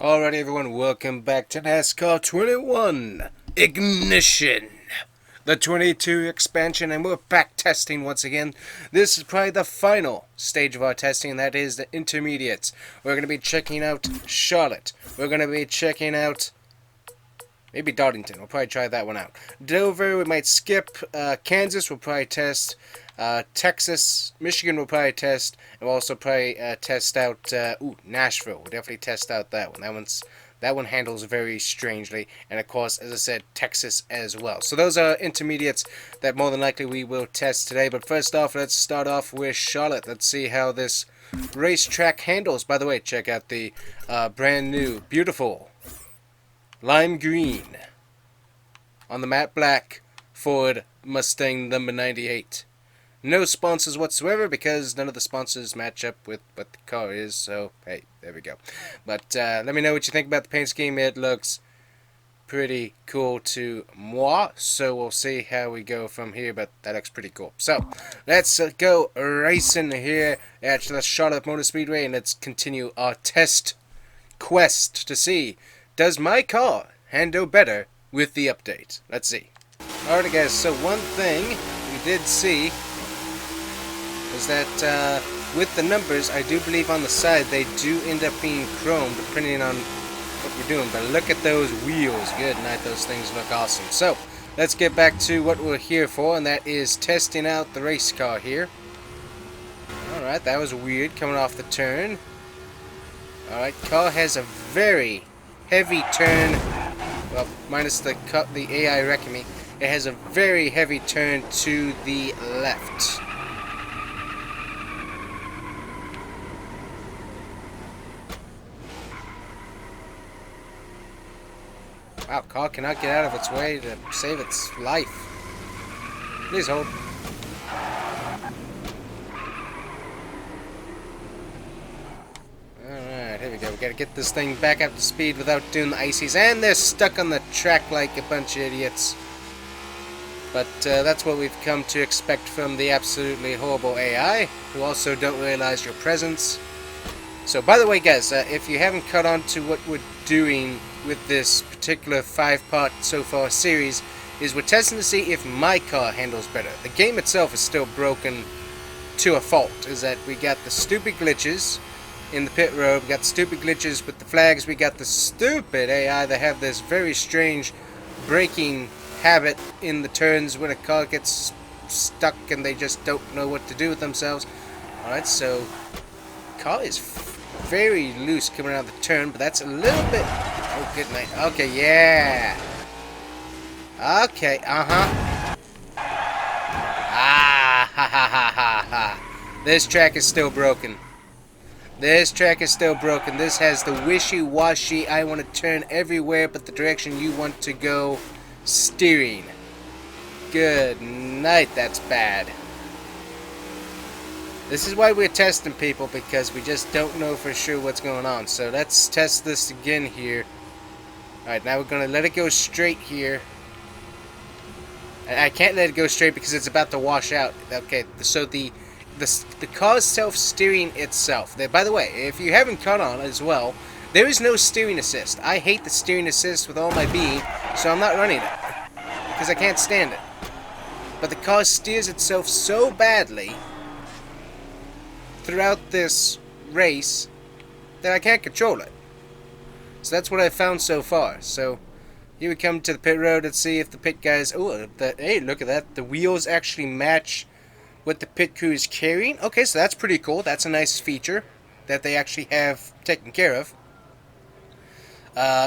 Alright everyone, welcome back to NASCAR 21 Ignition, the 22 expansion, and we're back testing once again. This is probably the final stage of our testing, and that is the intermediates. We're going to be checking out Charlotte. We're going to be checking out maybe Darlington. We'll probably try that one out. Dover, we might skip. Kansas, we'll probably test. Texas, Michigan, we'll probably test. And we'll also probably test out. Nashville. We'll definitely test out that one. That one handles very strangely. And of course, as I said, Texas as well. So those are intermediates that more than likely we will test today. But first off, let's start off with Charlotte. Let's see how this racetrack handles. By the way, check out the brand new, beautiful lime green on the matte black Ford Mustang number 98. No sponsors whatsoever because none of the sponsors match up with what the car is. So hey, there we go. But let me know what you think about the paint scheme. It looks pretty cool to moi. So we'll see how we go from here. But that looks pretty cool. So let's go racing here at the Charlotte Motor Speedway, and let's continue our test quest to see, does my car handle better with the update? Let's see. Alright guys, so one thing we did see is that with the numbers, I do believe on the side they do end up being chrome depending on what we're doing. But look at those wheels. Good night, those things look awesome. So let's get back to what we're here for, and that is testing out the race car here. Alright, that was weird coming off the turn. Alright, car has a very heavy turn, well, minus the AI wrecking me. It has a very heavy turn to the left. Wow, car cannot get out of its way to save its life. Please hold. Alright, here we go. We gotta get this thing back up to speed without doing the ices. And they're stuck on the track like a bunch of idiots. But that's what we've come to expect from the absolutely horrible AI, who also don't realize your presence. So, by the way, guys, if you haven't caught on to what we're doing with this particular 5-part so far series, is we're testing to see if my car handles better. The game itself is still broken to a fault. Is that we got the stupid glitches in the pit road, we got the stupid glitches with the flags, we got the stupid AI that have this very strange braking habit in the turns when a car gets stuck and they just don't know what to do with themselves. Alright, so car is very loose coming out of the turn, but that's a little bit... Oh, good night. Okay, yeah. Okay, Ah, ha ha ha ha ha. This track is still broken. This track is still broken. This has the wishy-washy, I want to turn everywhere but the direction you want to go steering. Good night, that's bad. This is why we're testing people, because we just don't know for sure what's going on. So let's test this again here. Alright, now we're going to let it go straight here. I can't let it go straight because it's about to wash out. Okay, so the car's self-steering itself. By the way, if you haven't caught on as well, there is no steering assist. I hate the steering assist with all my being, so I'm not running it. Because I can't stand it. But the car steers itself so badly throughout this race that I can't control it. So that's what I've found so far. So here we come to the pit road. Let's see if the pit guys... Oh, hey, look at that. The wheels actually match what the pit crew is carrying. Okay, so that's pretty cool. That's a nice feature that they actually have taken care of.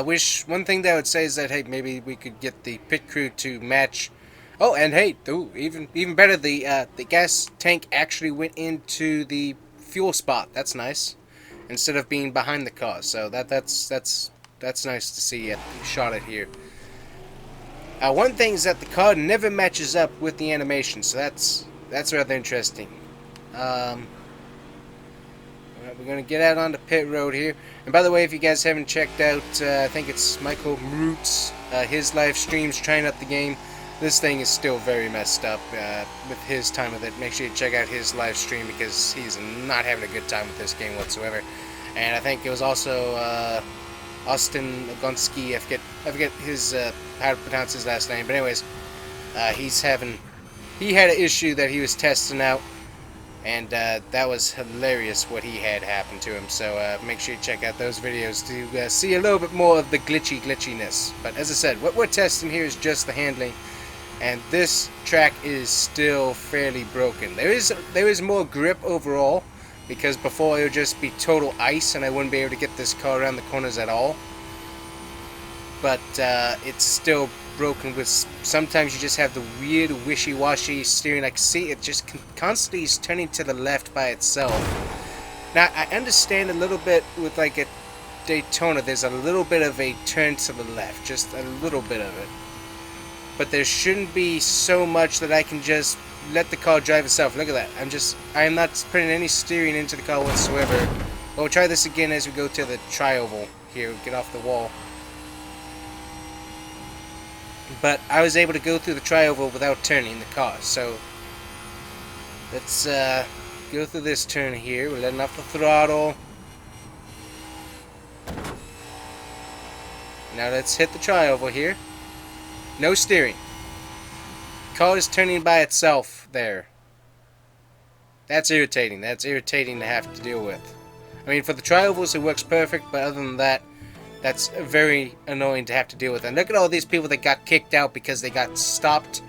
Wish one thing that I would say is that, hey, maybe we could get the pit crew to match. Oh, and hey, even better, the gas tank actually went into the fuel spot. That's nice, instead of being behind the car. So that's nice to see at Charlotte here. One thing is that the car never matches up with the animation, so that's rather interesting. Alright, we're gonna get out on the pit road here. And by the way, if you guys haven't checked out, I think it's Michael Mroots, his live streams trying out the game. This thing is still very messed up with his time with it. Make sure you check out his live stream because he's not having a good time with this game whatsoever. And I think it was also Austin Gonski. I forget his how to pronounce his last name. But anyways, he had an issue that he was testing out, and that was hilarious what he had happen to him. So make sure you check out those videos to see a little bit more of the glitchiness. But as I said, what we're testing here is just the handling, and this track is still fairly broken. There is more grip overall, because before it would just be total ice and I wouldn't be able to get this car around the corners at all. But it's still broken with, sometimes you just have the weird wishy-washy steering. Like, see, it just constantly is turning to the left by itself. Now, I understand a little bit with like a Daytona, there's a little bit of a turn to the left, just a little bit of it. But there shouldn't be so much that I can just let the car drive itself. Look at that. I am not putting any steering into the car whatsoever. But we'll try this again as we go to the tri-oval here. Get off the wall. But I was able to go through the tri-oval without turning the car. So let's go through this turn here. We're letting off the throttle. Now let's hit the tri-oval here. No steering. Car is turning by itself there. That's irritating. That's irritating to have to deal with. I mean, for the tri-ovals it works perfect, but other than that, that's very annoying to have to deal with. And look at all these people that got kicked out because they got stopped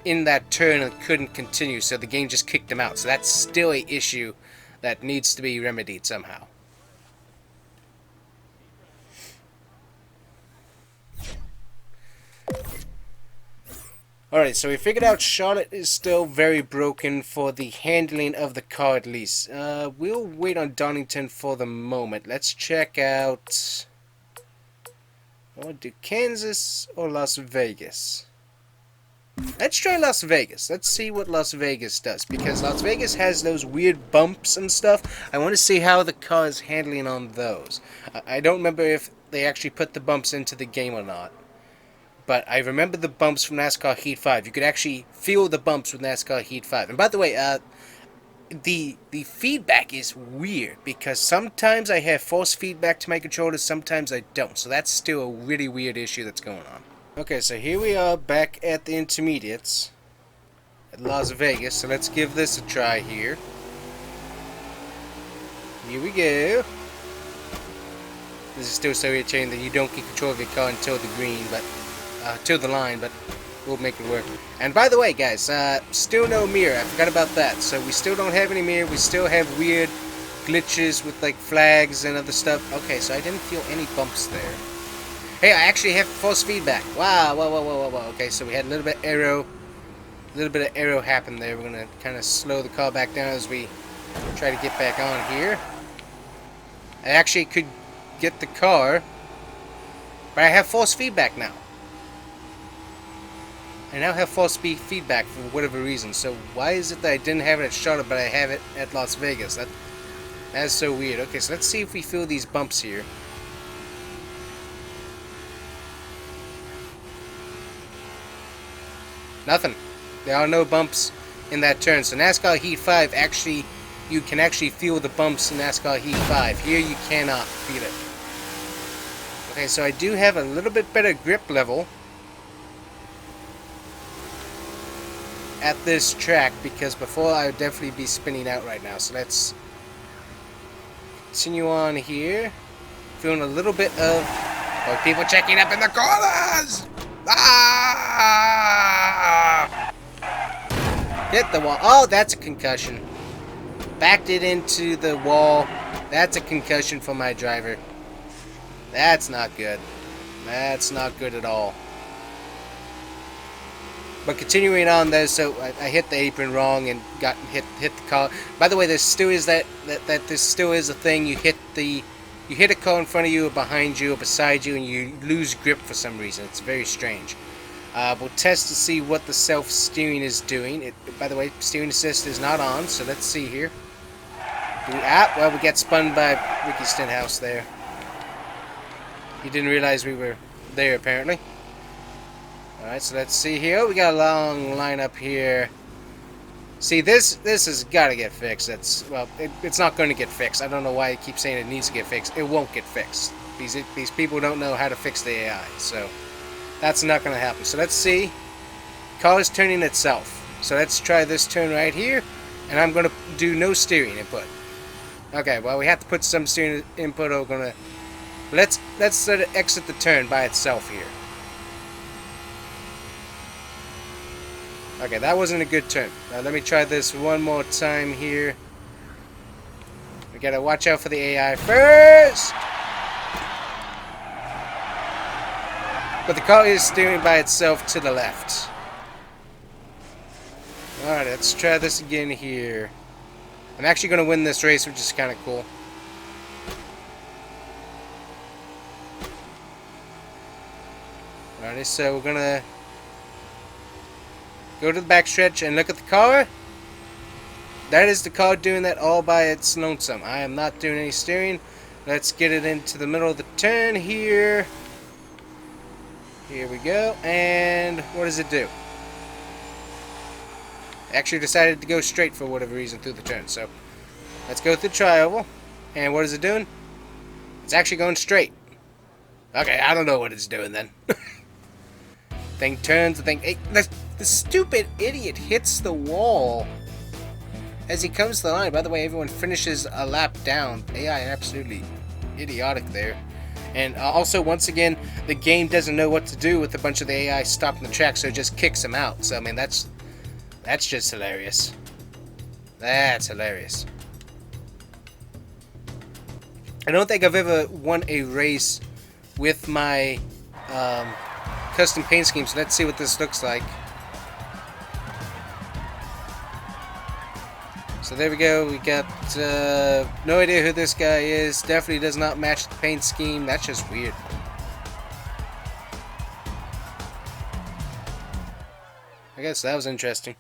in that turn and couldn't continue, so the game just kicked them out. So that's still an issue that needs to be remedied somehow. Alright, so we figured out Charlotte is still very broken for the handling of the car at least. We'll wait on Donington for the moment. Let's check out... I want to do Kansas or Las Vegas. Let's try Las Vegas. Let's see what Las Vegas does, because Las Vegas has those weird bumps and stuff. I want to see how the car is handling on those. I don't remember if they actually put the bumps into the game or not. But I remember the bumps from NASCAR Heat 5. You could actually feel the bumps with NASCAR Heat 5. And by the way, the feedback is weird, because sometimes I have force feedback to my controller, sometimes I don't. So that's still a really weird issue that's going on. Okay, so here we are back at the intermediates at Las Vegas. So let's give this a try here. Here we go. This is still so irritating that you don't get control of your car until the green, but till the line, but we'll make it work. And by the way, guys, still no mirror. I forgot about that. So we still don't have any mirror. We still have weird glitches with like flags and other stuff. Okay, so I didn't feel any bumps there. Hey, I actually have force feedback. Wow, whoa. Okay, so we had a little bit of aero happen there. We're gonna kind of slow the car back down as we try to get back on here. I actually could get the car, but I have force feedback now. I now have force feedback for whatever reason. So why is it that I didn't have it at Charlotte, but I have it at Las Vegas? That's so weird. Okay, so let's see if we feel these bumps here. Nothing. There are no bumps in that turn. So NASCAR Heat 5, actually, you can actually feel the bumps in NASCAR Heat 5. Here you cannot feel it. Okay, so I do have a little bit better grip level at this track, because before I would definitely be spinning out right now. So let's continue on here. Feeling a little bit of people checking up in the corners. Ah! Hit the wall. Oh, that's a concussion. Backed it into the wall. That's a concussion for my driver. That's not good. That's not good at all. But continuing on there, so I hit the apron wrong and got hit the car. By the way, there still is that this still is a thing. You hit a car in front of you or behind you or beside you, and you lose grip for some reason. It's very strange. We'll test to see what the self-steering is doing. By the way, steering assist is not on, so let's see here. Well, we got spun by Ricky Stenhouse there. He didn't realize we were there, apparently. Alright, so let's see here. We got a long line up here. See, this has got to get fixed. Well, it's not going to get fixed. I don't know why I keep saying it needs to get fixed. It won't get fixed. These people don't know how to fix the AI, so that's not going to happen. So let's see. Car is turning itself. So let's try this turn right here, and I'm going to do no steering input. Okay, well, we have to put some steering input. We're going to let's let it exit the turn by itself here. Okay, that wasn't a good turn. Now let me try this one more time here. We gotta watch out for the AI first. But the car is steering by itself to the left. Alright, let's try this again here. I'm actually gonna win this race, which is kind of cool. Alright, so we're gonna go to the backstretch and look at the car. That is the car doing that all by its lonesome. I am not doing any steering. Let's get it into the middle of the turn here. Here we go. And what does it do? Actually decided to go straight for whatever reason through the turn. So let's go through tri-oval. And what is it doing? It's actually going straight. Okay, I don't know what it's doing then. Thing turns, the thing... Hey, the stupid idiot hits the wall as he comes to the line. By the way, everyone finishes a lap down. AI absolutely idiotic there. And also, once again, the game doesn't know what to do with a bunch of the AI stopping the track, so it just kicks them out. So, I mean, that's just hilarious. That's hilarious. I don't think I've ever won a race with my custom paint scheme, so let's see what this looks like. So there we go, we got no idea who this guy is. Definitely does not match the paint scheme. That's just weird. I guess that was interesting.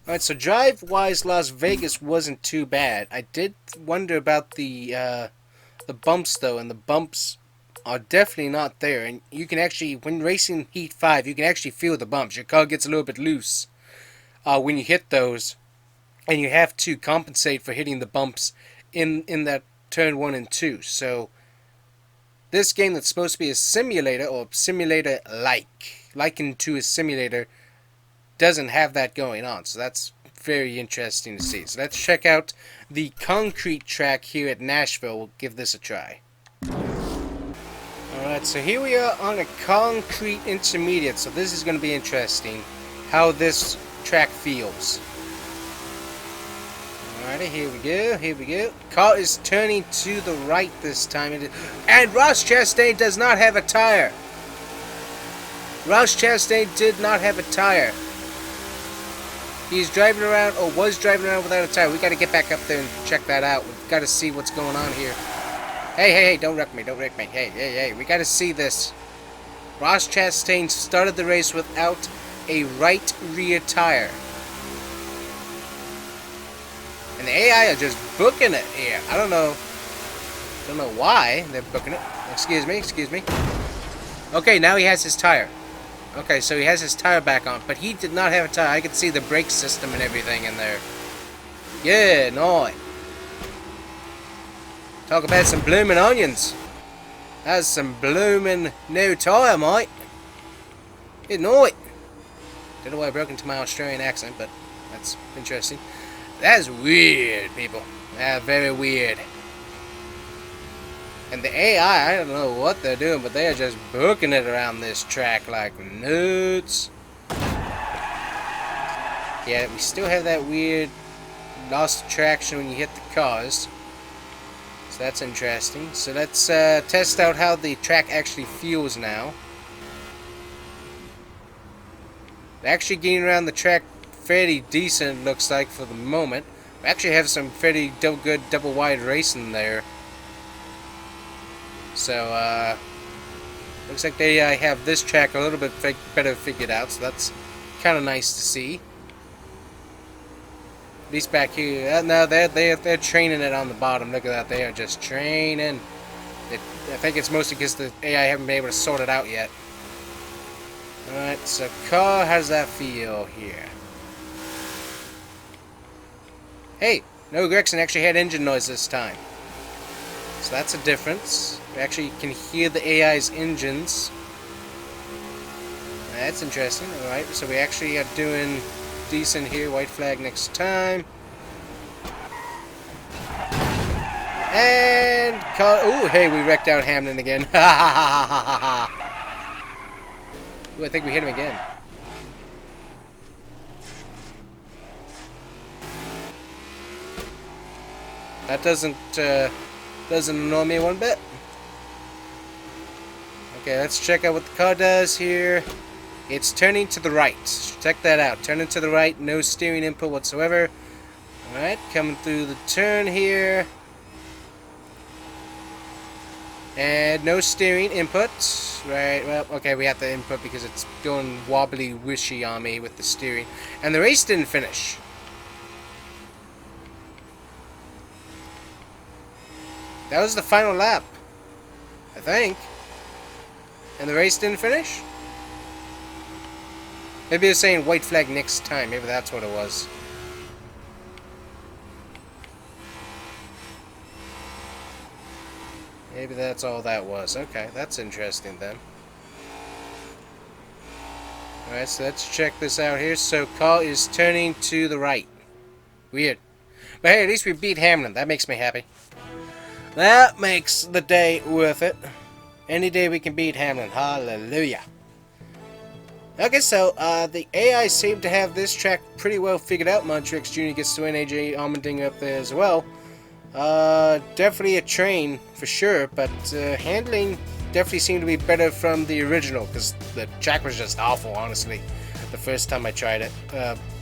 Alright, so drive-wise, Las Vegas wasn't too bad. I did wonder about the bumps, though, and the bumps are definitely not there. And you can actually, when racing Heat 5, you can actually feel the bumps. Your car gets a little bit loose when you hit those, and you have to compensate for hitting the bumps in that turn 1 and 2. So this game that's supposed to be a simulator, or simulator-like, likened to a simulator, doesn't have that going on. So that's very interesting to see. So let's check out the concrete track here at Nashville. We'll give this a try. Alright, so here we are on a concrete intermediate. So this is going to be interesting how this track feels. Alrighty, here we go, here we go. Car is turning to the right this time. And Ross Chastain does not have a tire. Ross Chastain did not have a tire. He's driving around, or was driving around without a tire. We got to get back up there and check that out. We've got to see what's going on here. Hey, don't wreck me, don't wreck me. Hey, we got to see this. Ross Chastain started the race without a right rear tire. And the AI are just booking it here. I don't know why they're booking it. Excuse me. Okay, now he has his tire. Okay, so he has his tire back on, but he did not have a tire. I could see the brake system and everything in there. Yeah, no. Talk about some bloomin' onions. That's some bloomin' new tire, mate. Good night. Don't know why I broke into my Australian accent, but that's interesting. That's weird, people. That's very weird. And the AI, I don't know what they're doing, but they are just booking it around this track like nuts. Yeah, we still have that weird lost traction when you hit the cars. So that's interesting. So let's test out how the track actually feels now. They're actually getting around the track fairly decent, looks like, for the moment. We actually have some fairly good double wide racing there. So, looks like they have this track a little bit better figured out, so that's kind of nice to see. At least back here, no, they're training it on the bottom. Look at that, they are just training. I think it's mostly because the AI haven't been able to sort it out yet. Alright, so car, how does that feel here? Hey, no Gregson actually had engine noise this time. So that's a difference. We actually can hear the AI's engines. That's interesting. Alright, so we actually are doing decent here. White flag next time. And oh, hey, we wrecked out Hamlin again. Ha ha ha ha ha ha. Ooh, I think we hit him again. That doesn't annoy me one bit. Okay, let's check out what the car does here. It's turning to the right. Check that out. Turning to the right, no steering input whatsoever. Alright, coming through the turn here. And no steering input. Right, well, okay, we have the input because it's going wobbly wishy on me with the steering. And the race didn't finish. That was the final lap, I think. And the race didn't finish? Maybe they're saying white flag next time. Maybe that's what it was. Maybe that's all that was. Okay, that's interesting then. Alright, so let's check this out here. So, car is turning to the right. Weird. But hey, at least we beat Hamlin. That makes me happy. That makes the day worth it. Any day we can beat Hamlin. Hallelujah. Okay, so the AI seem to have this track pretty well figured out. Montrix Jr. gets to win. AJ Allmendinger up there as well. Definitely a train for sure, but handling definitely seemed to be better from the original because the track was just awful, honestly, the first time I tried it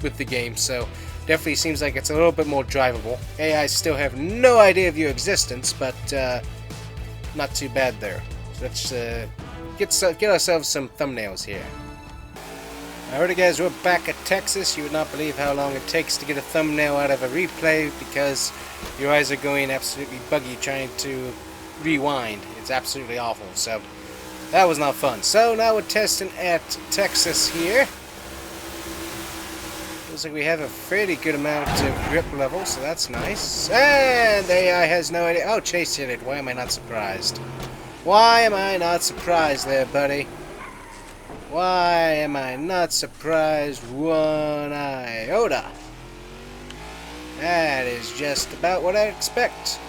with the game. So definitely seems like it's a little bit more drivable. AI still have no idea of your existence, but not too bad there. So let's get ourselves some thumbnails here. Alrighty guys, we're back at Texas. You would not believe how long it takes to get a thumbnail out of a replay because your eyes are going absolutely buggy trying to rewind. It's absolutely awful. So that was not fun. So now we're testing at Texas here. Looks like we have a fairly good amount of grip level, so that's nice. And the AI has no idea. Oh, Chase hit it. Why am I not surprised? Why am I not surprised there, buddy? Why am I not surprised one iota? That is just about what I expect.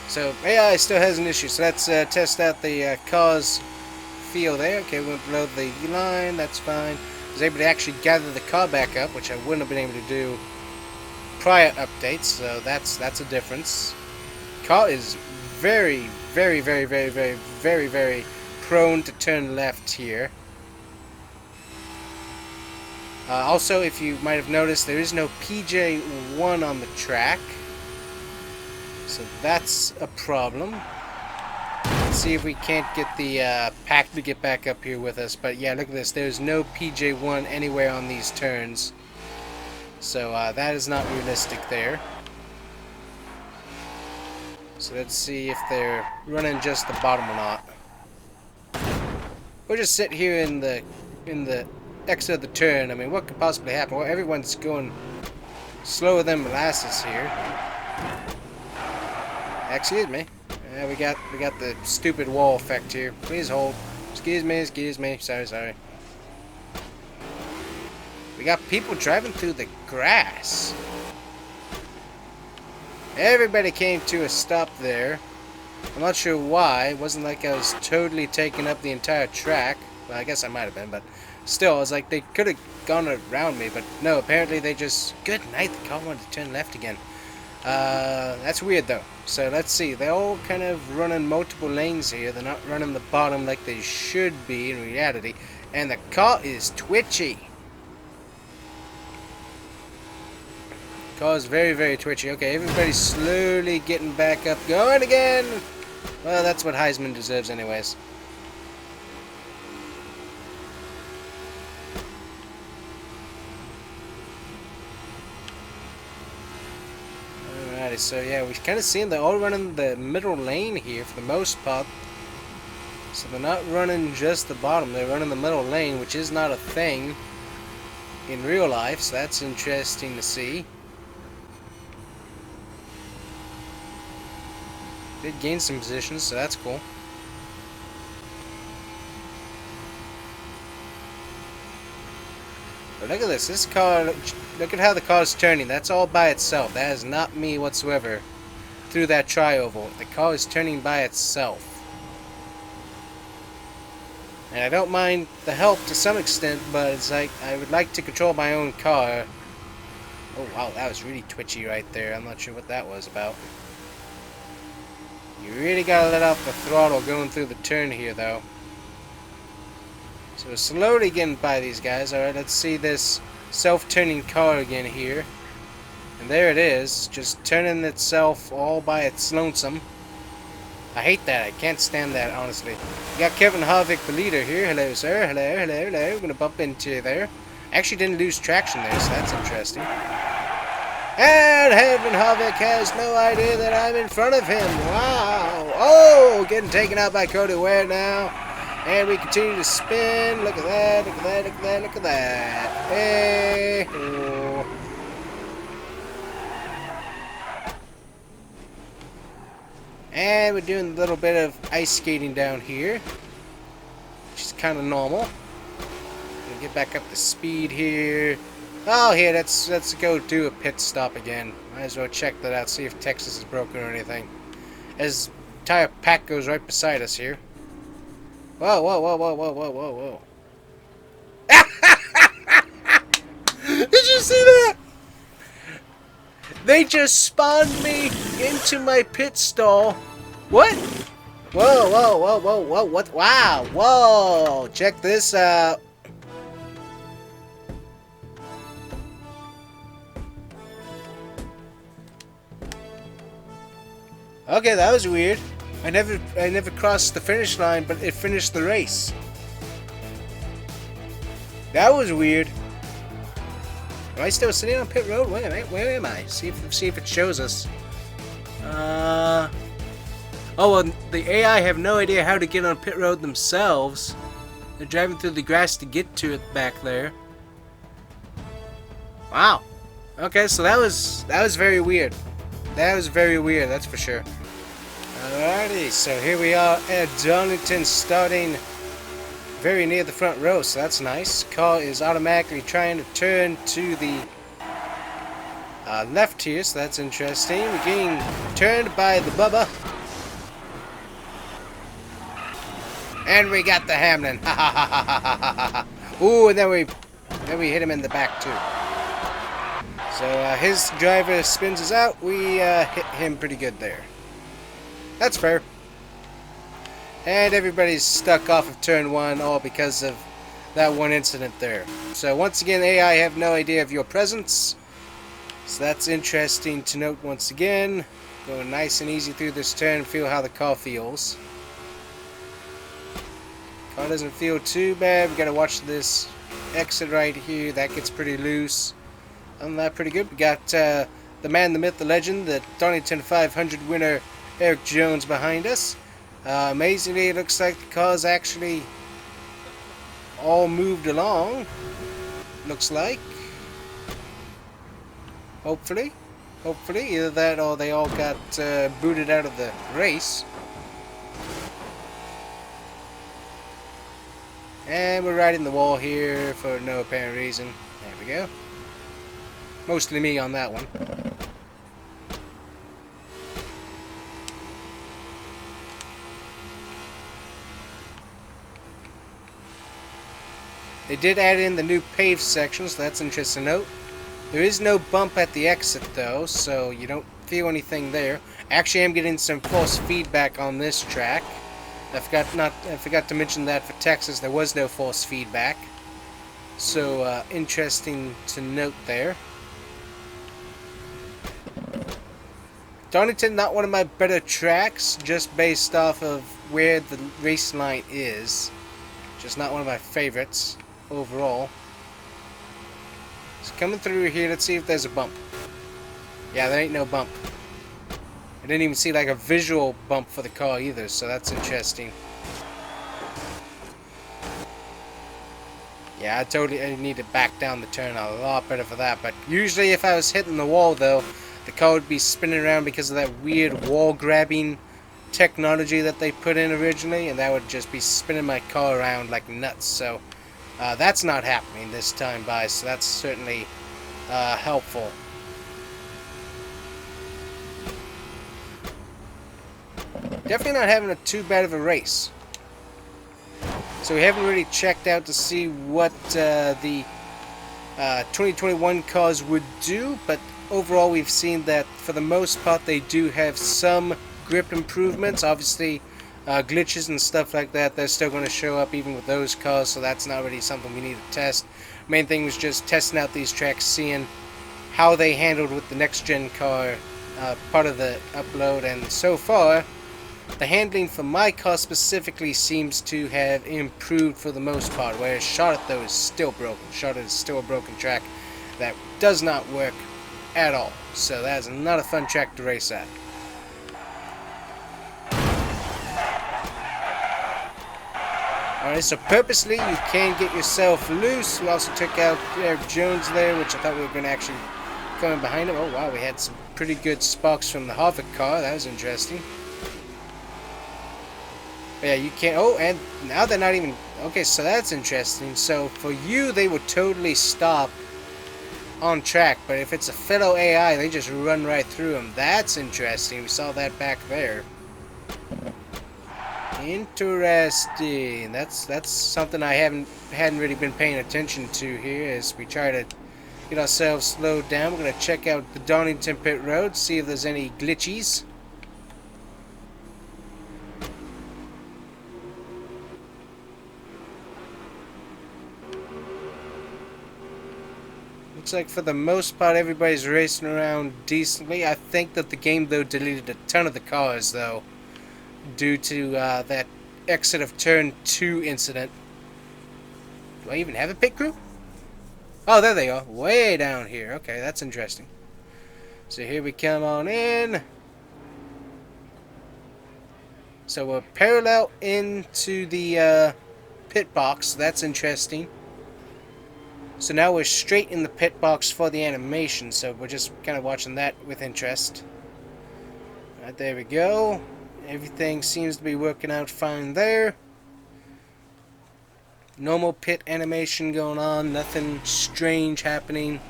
So AI still has an issue, so let's test out the car's feel there. Okay, we went below the line, that's fine. I was able to actually gather the car back up, which I wouldn't have been able to do prior updates, so that's a difference. Car is very prone to turn left here. Also, if you might have noticed, there is no PJ1 on the track, so that's a problem. Let's see if we can't get the pack to get back up here with us. But yeah, look at this, there's no PJ1 anywhere on these turns, so that is not realistic there. So let's see if they're running just the bottom or not. We'll just sit here in the exit of the turn. I mean, what could possibly happen? Well, everyone's going slower than molasses here. Excuse me. We got the stupid wall effect here. Please hold. Excuse me. Sorry. We got people driving through the grass. Everybody came to a stop there. I'm not sure why. It wasn't like I was totally taking up the entire track. Well, I guess I might have been, but still, I was like, they could have gone around me, but no, apparently they just... Good night, the car wanted to turn left again. That's weird, though. So, let's see. They're all kind of running multiple lanes here. They're not running the bottom like they should be in reality. And the car is twitchy. Car is very twitchy. Okay, everybody's slowly getting back up. Going again! Well, that's what Heisman deserves anyways. everybody. So yeah, we've kind of seen they're all running the middle lane here for the most part. So they're not running just the bottom, they're running the middle lane, which is not a thing in real life, so that's interesting to see. Did gain some positions, so that's cool. But look at this car, look at how the car is turning. That's all by itself. That is not me whatsoever through that tri-oval. The car is turning by itself. And I don't mind the help to some extent, but it's like I would like to control my own car. Oh wow, that was really twitchy right there. I'm not sure what that was about. You really gotta let off the throttle going through the turn here though. So we're slowly getting by these guys. Alright, let's see this self-turning car again here. And there it is, just turning itself all by its lonesome. I hate that. I can't stand that, honestly. We got Kevin Harvick, the leader here. Hello, sir. Hello, hello, hello. We're going to bump into you there. Actually didn't lose traction there, so that's interesting. And Kevin Harvick has no idea that I'm in front of him. Wow. Oh, getting taken out by Cody Ware now. And we continue to spin. Look at that, look at that, look at that, look at that. Hey. Oh. And we're doing a little bit of ice skating down here, which is kind of normal. We'll get back up to speed here. Oh, here, let's go do a pit stop again. Might as well check that out, see if Texas is broken or anything. As tire pack goes right beside us here. Whoa, whoa, whoa, whoa, whoa, whoa, whoa, whoa. Did you see that? They just spawned me into my pit stall. What? Whoa, whoa, whoa, whoa, whoa, what? Wow, whoa, check this out. Okay, that was weird. I never crossed the finish line, but it finished the race. That was weird. Am I still sitting on pit road? Where am I? See if it shows us. Oh, well, the AI have no idea how to get on pit road themselves. They're driving through the grass to get to it back there. Wow. Okay, so that was very weird. That was very weird, that's for sure. Alrighty, so here we are at Darlington, starting very near the front row, so that's nice. Car is automatically trying to turn to the left here, so that's interesting. We're getting turned by the Bubba. And we got the Hamlin. Ha ha ha ha ha ha ha. Ooh, and then we hit him in the back too. So his driver spins us out. We hit him pretty good there. That's fair. And everybody's stuck off of turn 1, all because of that one incident there. So once again, AI have no idea of your presence. So that's interesting to note once again. Going nice and easy through this turn, feel how the car feels. Car doesn't feel too bad. We gotta watch this exit right here. That gets pretty loose. I'm not pretty good. We got the man, the myth, the legend, the Darlington 500 winner, Eric Jones behind us. Amazingly, it looks like the car's actually all moved along. Looks like. Hopefully. Either that or they all got booted out of the race. And we're riding the wall here for no apparent reason. There we go. Mostly me on that one. They did add in the new paved section, so that's interesting to note. There is no bump at the exit though, so you don't feel anything there. Actually, I'm getting some false feedback on this track. I forgot to mention that for Texas there was no false feedback. So interesting to note there. Darlington, not one of my better tracks, just based off of where the race line is. Just not one of my favorites overall. So coming through here, let's see if there's a bump. Yeah, there ain't no bump. I didn't even see like a visual bump for the car either, so that's interesting. Yeah, I need to back down the turn a lot better for that, but usually if I was hitting the wall though, the car would be spinning around because of that weird wall grabbing technology that they put in originally, and that would just be spinning my car around like nuts. So that's not happening this time by, so that's certainly helpful. Definitely not having too bad of a race. So we haven't really checked out to see what the 2021 cars would do, but overall we've seen that for the most part they do have some grip improvements. Obviously glitches and stuff like that, they're still going to show up even with those cars, so that's not really something we need to test. Main thing was just testing out these tracks, seeing how they handled with the next gen car part of the upload, and so far the handling for my car specifically seems to have improved for the most part, whereas Charlotte though is still broken. Charlotte is still a broken track that does not work at all, so that is not a fun track to race at. Alright, so purposely you can get yourself loose. We also took out Eric Jones there, which I thought we were going to actually come in behind him. Oh wow, we had some pretty good sparks from the Harvick car. That was interesting. But yeah, you can't... Oh, and now they're not even... Okay, so that's interesting. So for you, they would totally stop on track, but if it's a fellow AI, they just run right through them. That's interesting. We saw that back there. Interesting. That's something I hadn't really been paying attention to here as we try to get ourselves slowed down. We're gonna check out the Donington pit road, see if there's any glitchies. Looks like for the most part everybody's racing around decently. I think that the game though deleted a ton of the cars though, due to that exit of turn 2 incident. Do I even have a pit crew? Oh, there they are, way down here. Okay, that's interesting. So here we come on in. So we're parallel into the pit box. That's interesting. So now we're straight in the pit box for the animation, so we're just kind of watching that with interest. Right, there we go. Everything seems to be working out fine there. Normal pit animation going on, nothing strange happening.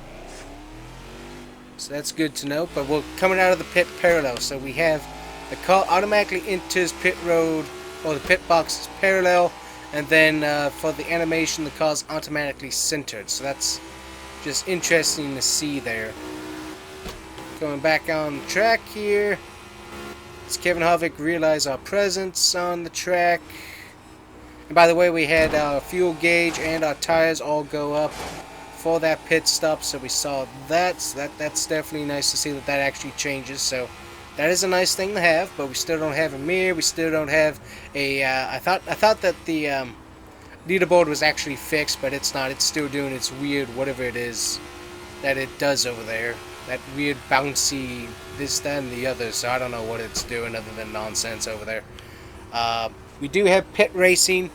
So that's good to know, but we're coming out of the pit parallel, so we have the car automatically enters pit road, or the pit box is parallel, and then for the animation the car's automatically centered, so that's just interesting to see there. Going back on the track here. Does Kevin Harvick realize our presence on the track? And by the way, we had our fuel gauge and our tires all go up for that pit stop, so we saw that. So that's definitely nice to see that that actually changes. So that is a nice thing to have, but we still don't have a mirror. We still don't have a. I thought that the leaderboard was actually fixed, but it's not. It's still doing its weird whatever it is that it does over there. That weird bouncy this, that, and the other. So I don't know what it's doing other than nonsense over there. We do have pit racing.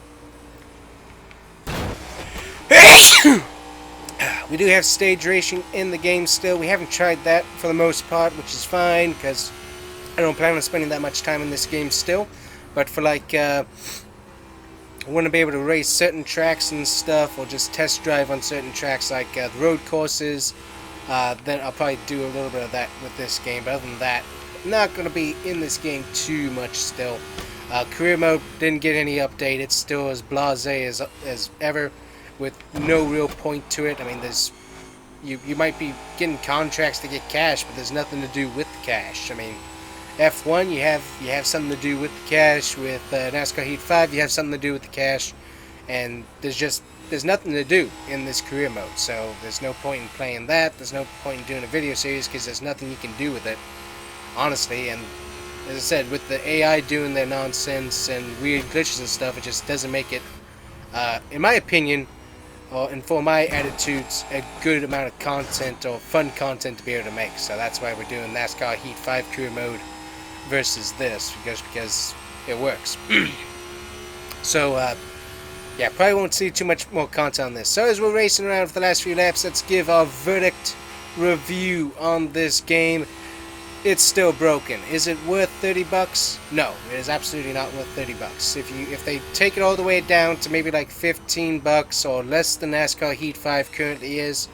We do have stage racing in the game still. We haven't tried that for the most part, which is fine because I don't plan on spending that much time in this game still. But for like, I want to be able to race certain tracks and stuff, or just test drive on certain tracks like the road courses. Then I'll probably do a little bit of that with this game. But other than that, not going to be in this game too much still. Career mode didn't get any update. It's still as blasé as ever, with no real point to it. I mean, there's you might be getting contracts to get cash, but there's nothing to do with the cash. I mean, F1 you have something to do with the cash. With NASCAR Heat 5 you have something to do with the cash, and there's nothing to do in this career mode. So there's no point in playing that. There's no point in doing a video series because there's nothing you can do with it, honestly. And as I said, with the AI doing their nonsense and weird glitches and stuff, it just doesn't make it, in my opinion, and for my attitudes, a good amount of content or fun content to be able to make. So that's why we're doing NASCAR Heat 5 career mode versus this, because it works. So, yeah, probably won't see too much more content on this. So as we're racing around for the last few laps, let's give our verdict review on this game. It's still broken. Is it worth 30 bucks? No, it is absolutely not worth 30 bucks. If they take it all the way down to maybe like 15 bucks or less than NASCAR Heat 5 currently is,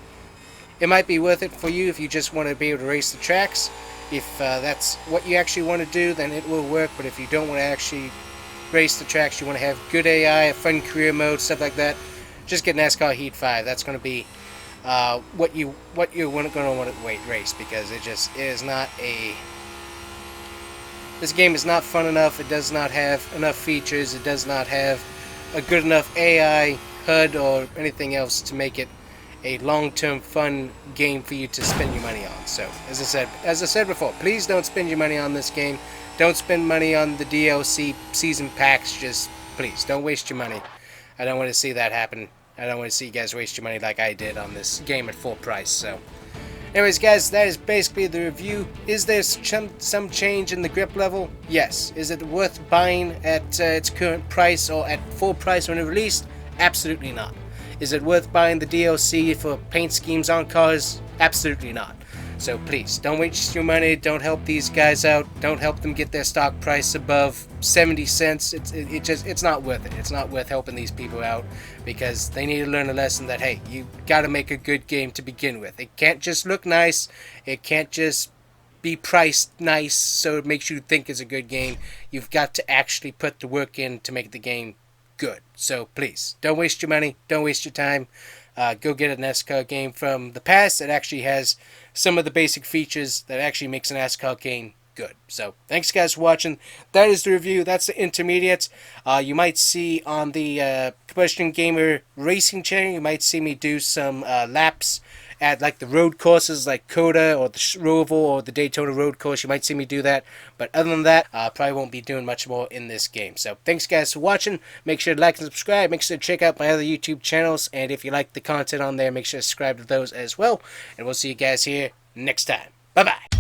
it might be worth it for you if you just want to be able to race the tracks. If that's what you actually want to do, then it will work. But if you don't want to actually race the tracks, you want to have good AI, a fun career mode, stuff like that, just get NASCAR Heat 5. That's going to be what you're going to want to race, because it is not a... This game is not fun enough. It does not have enough features. It does not have a good enough AI, HUD, or anything else to make it a long-term fun game for you to spend your money on. So, as I said before, please don't spend your money on this game. Don't spend money on the DLC season packs. Just please don't waste your money. I don't want to see that happen. I don't want to see you guys waste your money like I did on this game at full price. So, anyways, guys, that is basically the review. Is there some change in the grip level? Yes. Is it worth buying at its current price or at full price when it released? Absolutely not. Is it worth buying the DLC for paint schemes on cars? Absolutely not. So please, don't waste your money. Don't help these guys out. Don't help them get their stock price above 70 cents. It's not worth it. It's not worth helping these people out, because they need to learn a lesson that, hey, you got to make a good game to begin with. It can't just look nice. It can't just be priced nice so it makes you think it's a good game. You've got to actually put the work in to make the game good. So please, don't waste your money. Don't waste your time. Go get a NASCAR game from the past that actually has some of the basic features that actually makes a NASCAR game good. So, thanks guys for watching. That is the review. That's the intermediate. You might see on the Combustion Gamer Racing channel, you might see me do some laps at like the road courses like Coda or the Roval or the Daytona road course. You might see me do that. But other than that, probably won't be doing much more in this game. So thanks guys for watching. Make sure to like and subscribe. Make sure to check out my other YouTube channels. And if you like the content on there, make sure to subscribe to those as well. And we'll see you guys here next time. Bye-bye.